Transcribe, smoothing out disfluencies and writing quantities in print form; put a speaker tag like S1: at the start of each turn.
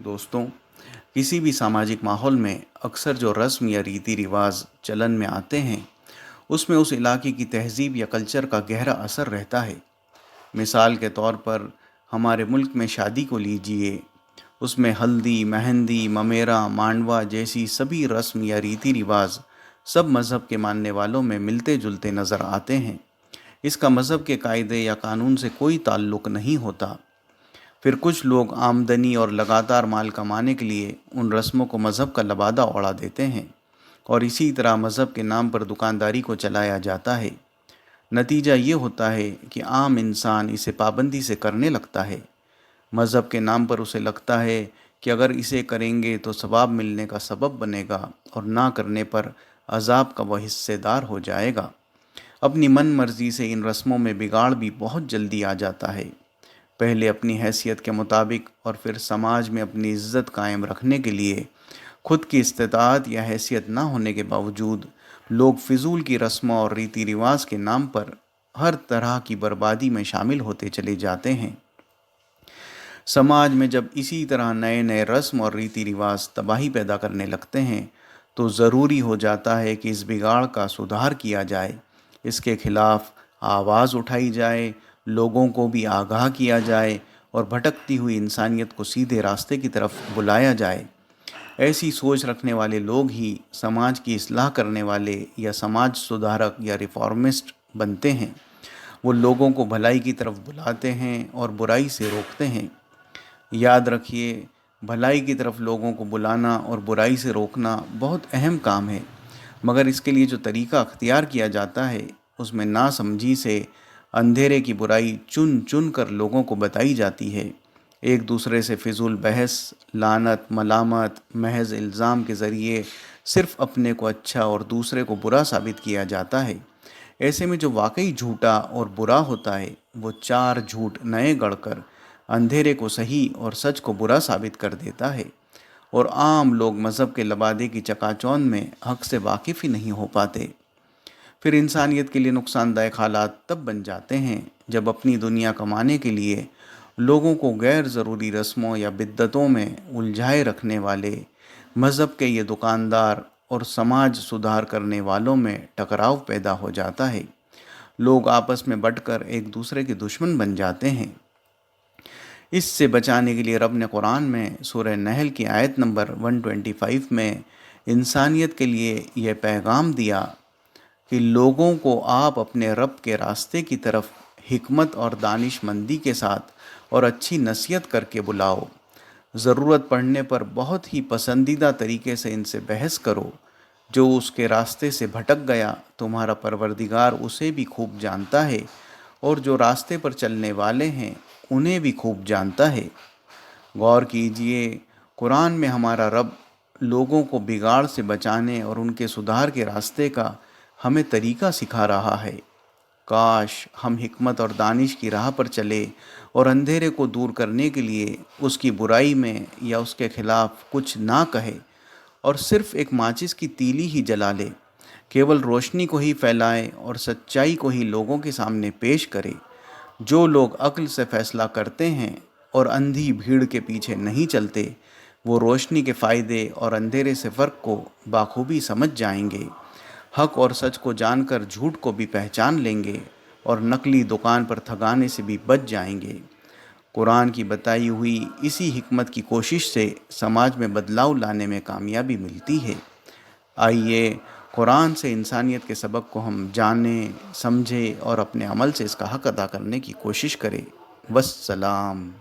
S1: दोस्तों, किसी भी सामाजिक माहौल में अक्सर जो रस्म या रीति रिवाज चलन में आते हैं, उसमें उस इलाके की तहजीब या कल्चर का गहरा असर रहता है। मिसाल के तौर पर हमारे मुल्क में शादी को लीजिए, उसमें हल्दी, मेहंदी, ममेरा, मांडवा जैसी सभी रस्म या रीति रिवाज सब मज़हब के मानने वालों में मिलते जुलते नज़र आते हैं। इसका मज़हब के कायदे या कानून से कोई ताल्लुक़ नहीं होता। फिर कुछ लोग आमदनी और लगातार माल कमाने के लिए उन रस्मों को मज़हब का लबादा ओढ़ा देते हैं और इसी तरह मज़हब के नाम पर दुकानदारी को चलाया जाता है। नतीजा ये होता है कि आम इंसान इसे पाबंदी से करने लगता है। मज़हब के नाम पर उसे लगता है कि अगर इसे करेंगे तो सवाब मिलने का सबब बनेगा और ना करने पर अजाब का वह हिस्सेदार हो जाएगा। अपनी मन मर्जी से इन रस्मों में बिगाड़ भी बहुत जल्दी आ जाता है। पहले अपनी हैसियत के मुताबिक और फिर समाज में अपनी इज्जत कायम रखने के लिए खुद की इस्तिताअत या हैसियत ना होने के बावजूद लोग फिजूल की रस्मों और रीति रिवाज के नाम पर हर तरह की बर्बादी में शामिल होते चले जाते हैं। समाज में जब इसी तरह नए नए रस्म और रीति रिवाज तबाही पैदा करने लगते हैं तो ज़रूरी हो जाता है कि इस बिगाड़ का सुधार किया जाए, इसके खिलाफ आवाज़ उठाई जाए, लोगों को भी आगाह किया जाए और भटकती हुई इंसानियत को सीधे रास्ते की तरफ बुलाया जाए। ऐसी सोच रखने वाले लोग ही समाज की इस्लाह करने वाले या समाज सुधारक या रिफॉर्मिस्ट बनते हैं। वो लोगों को भलाई की तरफ बुलाते हैं और बुराई से रोकते हैं। याद रखिए, भलाई की तरफ लोगों को बुलाना और बुराई से रोकना बहुत अहम काम है, मगर इसके लिए जो तरीका अख्तियार किया जाता है उसमें नासमझी से अंधेरे की बुराई चुन चुन कर लोगों को बताई जाती है। एक दूसरे से फिजूल बहस, लानत, मलामत, महज इल्ज़ाम के ज़रिए सिर्फ़ अपने को अच्छा और दूसरे को बुरा साबित किया जाता है। ऐसे में जो वाकई झूठा और बुरा होता है वो चार झूठ नए गढ़कर अंधेरे को सही और सच को बुरा साबित कर देता है और आम लोग मज़हब के लबादे की चकाचौंध में हक़ से वाकिफ़ ही नहीं हो पाते। फिर इंसानियत के लिए नुकसानदायक हालात तब बन जाते हैं जब अपनी दुनिया कमाने के लिए लोगों को गैर ज़रूरी रस्मों या बिद्दतों में उलझाए रखने वाले मज़हब के ये दुकानदार और समाज सुधार करने वालों में टकराव पैदा हो जाता है। लोग आपस में बंटकर एक दूसरे के दुश्मन बन जाते हैं। इससे बचाने के लिए रब ने कुरान में सूरह नहल की आयत नंबर 125 में इंसानियत के लिए यह पैगाम दिया कि लोगों को आप अपने रब के रास्ते की तरफ हिकमत और दानिशमंदी के साथ और अच्छी नसीहत करके बुलाओ। ज़रूरत पड़ने पर बहुत ही पसंदीदा तरीके से इनसे बहस करो। जो उसके रास्ते से भटक गया तुम्हारा परवरदिगार उसे भी खूब जानता है और जो रास्ते पर चलने वाले हैं उन्हें भी खूब जानता है। गौर कीजिए, कुरान में हमारा रब लोगों को बिगाड़ से बचाने और उनके सुधार के रास्ते का हमें तरीका सिखा रहा है। काश हम हिकमत और दानिश की राह पर चले और अंधेरे को दूर करने के लिए उसकी बुराई में या उसके खिलाफ कुछ ना कहे और सिर्फ़ एक माचिस की तीली ही जला ले, केवल रोशनी को ही फैलाए और सच्चाई को ही लोगों के सामने पेश करे। जो लोग अक्ल से फ़ैसला करते हैं और अंधी भीड़ के पीछे नहीं चलते, वो रोशनी के फ़ायदे और अंधेरे से फ़र्क को बाखूबी समझ जाएंगे। हक़ और सच को जानकर झूठ को भी पहचान लेंगे और नकली दुकान पर ठगाने से भी बच जाएंगे। कुरान की बताई हुई इसी हिकमत की कोशिश से समाज में बदलाव लाने में कामयाबी मिलती है। आइए कुरान से इंसानियत के सबक को हम जानें, समझें और अपने अमल से इसका हक़ अदा करने की कोशिश करें। वस्सलाम।